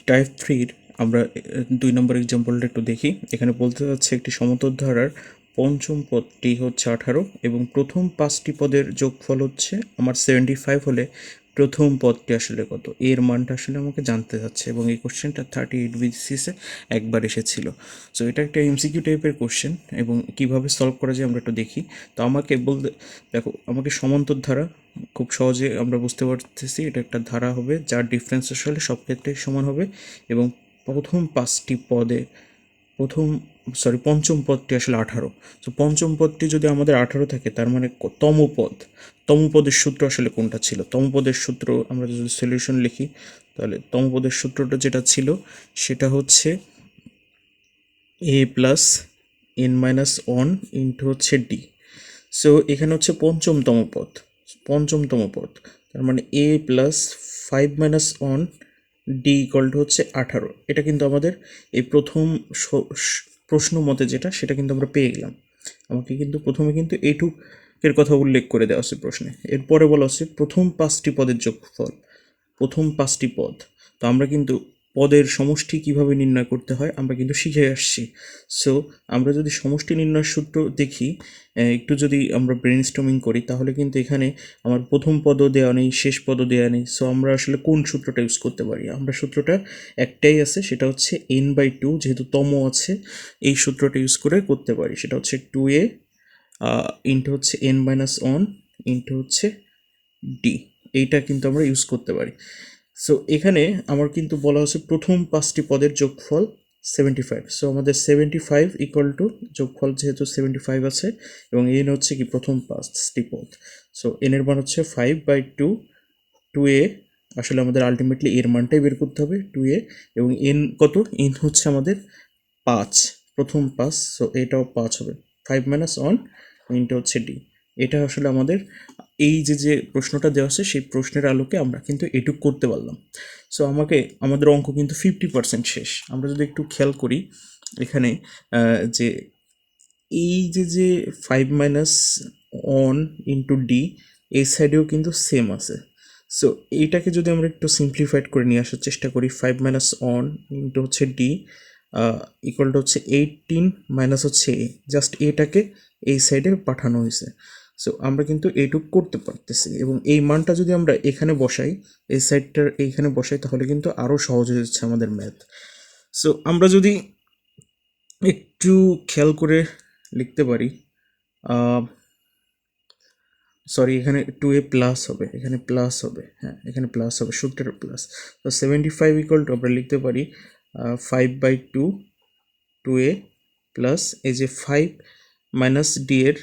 Type থ্রির আমরা 2 নম্বর এক্সাম্পলটা একটু দেখি। এখানে বলতে যাচ্ছে একটি সমতল ধারার পঞ্চম পদটি হচ্ছে 18 এবং প্রথম 5টি পদের যোগফল হচ্ছে আমার 75 হলে প্রথম পদটি আসলে কত, এর মানটা আসলে আমাকে জানতে যাচ্ছে। এবং এই কোশ্চেনটা 38 বিসিএসে একবার এসেছিল। সো এটা একটা এমসিকিউ টাইপের কোশ্চেন এবং কিভাবে সলভ করা যায় আমরা একটু দেখি। তো আমাকে বলতে দেখো, আমাকে সমান্তর ধারা খুব সহজে আমরা বুঝতে পারতেছি এটা একটা ধারা হবে যার ডিফারেন্স আসলে সব ক্ষেত্রেই সমান হবে। এবং প্রথম 5টি পদে পঞ্চম পদটি আসলে 18। তো পঞ্চম পদটি যদি আমাদের 18 থাকে তার মানে তম পদের সূত্র আসলে কোনটা ছিল? তম পদের সূত্র আমরা যদি সলিউশন লিখি তাহলে তম পদের সূত্রটা যেটা ছিল সেটা হচ্ছে a plus n minus one into হচ্ছে ডি। সো এখানে হচ্ছে পঞ্চমতম পদ তার মানে a plus 5 - 1 d equal to হচ্ছে 18। এটা কিন্তু আমাদের এই প্রথম প্রশ্ন মতে যেটা সেটা কিন্তু আমরা পেয়ে গেলাম। আমাকে কিন্তু প্রথমে কিন্তু এইটুকের কথা উল্লেখ করে দেওয়া আছে প্রশ্নে। এরপরে বলা হচ্ছে প্রথম 5টি পদের যোগফল, প্রথম 5টি পদ। তো আমরা কিন্তু পদের সমষ্টি কিভাবে নির্ণয় করতে হয় আমরা কিন্তু শিখে আসছি। সো আমরা যদি সমষ্টি নির্ণয়ের সূত্র দেখি, একটু যদি আমরা ব্রেনস্টর্মিং করি তাহলে কিন্তু এখানে আমার প্রথম পদও দেওয়া নেই, শেষ পদও দেওয়া নেই। সো আমরা আসলে কোন সূত্রটা ইউজ করতে পারি? আমরা সূত্রটা একটাই আছে, সেটা হচ্ছে n/2, যেহেতু তম আছে এই সূত্রটা ইউজ করে করতে পারি। সেটা হচ্ছে 2a ইন্টু হচ্ছে n-1 ইন্টু হচ্ছে ডি। এইটা কিন্তু আমরা ইউজ করতে পারি। সো এখানে আমার কিন্তু বলা হচ্ছে প্রথম 5টি পদের যোগফল 75। সো আমাদের 75 ইকুয়াল টু যোগফল যেহেতু 75 আছে এবং এন হচ্ছে কি প্রথম 5টি পদ। সো এন এর মান হচ্ছে 5/2 2a। আসলে আমাদের আলটিমেটলি এর মানটাই বের করতে হবে 2a। এবং এন কত? এন হচ্ছে আমাদের 5, প্রথম 5। সো এটাও 5 হবে, 5 - 1 ইন্টু হচ্ছে ডি। এটা আসলে আমাদের এই যে প্রশ্নটা দেওয়া আছে সেই প্রশ্নের আলোকে আমরা কিন্তু এটুক করতে পারলাম। সো আমাদের অঙ্ক কিন্তু 50% শেষ। আমরা যদি একটু খেয়াল করি এখানে যে এই যে 5 - 1 ইন্টু ডি এই সাইডেও কিন্তু সেম আছে। সো এইটাকে যদি আমরা একটু সিম্পলিফাইড করে নিয়ে আসার চেষ্টা করি, 5 - 1 ইন্টু হচ্ছে ডি ইকুয়াল টু হচ্ছে 18 মাইনাস হচ্ছে এ। জাস্ট এটাকে এই সাইডে পাঠানো হয়েছে। সো আমরা কিন্তু এইটুক করতে পারতেছি এবং এই মানটা যদি আমরা এখানে বসাই, এই সাইডটার এইখানে বসাই তাহলে কিন্তু আরও সহজ হয়ে যাচ্ছে আমাদের ম্যাথ। সো আমরা যদি একটু খেয়াল করে লিখতে পারি, সরি এখানে 2a প্লাস হবে, এখানে প্লাস হবে, হ্যাঁ এখানে প্লাস হবে, সূত্রের প্লাস। তো 75 ইকুয়াল টু আমরা লিখতে পারি 5/2 2a প্লাস এই যে 5 মাইনাস ডি এর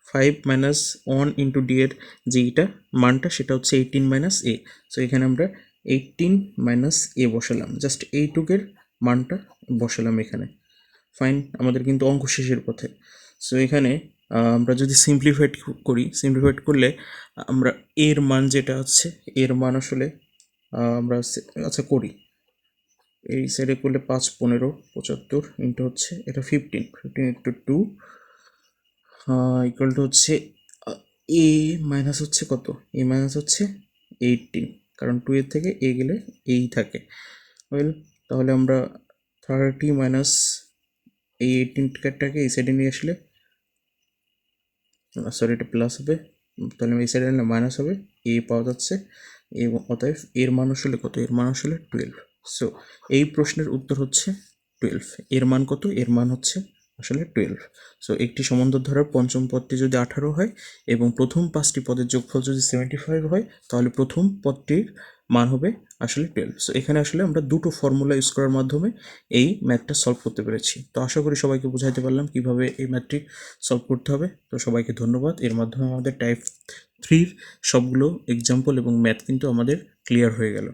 5 - 1 ইন্টু ডি এর যে এটা মানটা সেটা হচ্ছে 18 মাইনাস এ। সো এখানে আমরা 18 মাইনাস এ বসালাম, জাস্ট এইটুকের মানটা বসালাম এখানে। ফাইন, আমাদের কিন্তু অঙ্ক শেষের পথে। সো এখানে আমরা যদি সিম্পলিফাইড করলে আমরা এর মান যেটা আছে এর মান আসলে আমরা আচ্ছা করি এই সাইডে করলে 5 15 75 ইন্টু হচ্ছে এটা 15 ইন্টু 2 ইকুয়াল টু হচ্ছে এ মাইনাস হচ্ছে কত, এ মাইনাস হচ্ছে 18, কারণ 2 এর থেকে এ গেলে এই থাকে। ওয়েল, তাহলে আমরা 30 মাইনাস এই 18টাকে এই সাইডে নিয়ে আসলে সরি এটা প্লাস হবে, তাহলে এই সাইডে নিলে মাইনাস হবে, এ পাওয়া যাচ্ছে এবং অতএব এর মান আসলে কত, এর মান আসলে 12। সো এই প্রশ্নের উত্তর হচ্ছে 12। এর মান কত? এর মান হচ্ছে আসলে 12। সো একটি সমান্তর ধারার পঞ্চম পদটি যদি 18 হয় এবং প্রথম 5টি পদের যোগফল যদি 75 হয় তাহলে প্রথম পদটির মান হবে আসলে 12। সো এখানে আসলে আমরা দুটো ফর্মুলা ইউজ করার মাধ্যমে এই ম্যাথটা সলভ করতে পেরেছি। তো আশা করি সবাইকে বোঝাইতে পারলাম কিভাবে এই ম্যাথটি সলভ করতে হবে। তো সবাইকে ধন্যবাদ। এর মাধ্যমে আমাদের টাইপ 3 সবগুলো এক্সাম্পল এবং ম্যাথ কিন্তু আমাদের ক্লিয়ার হয়ে গেল।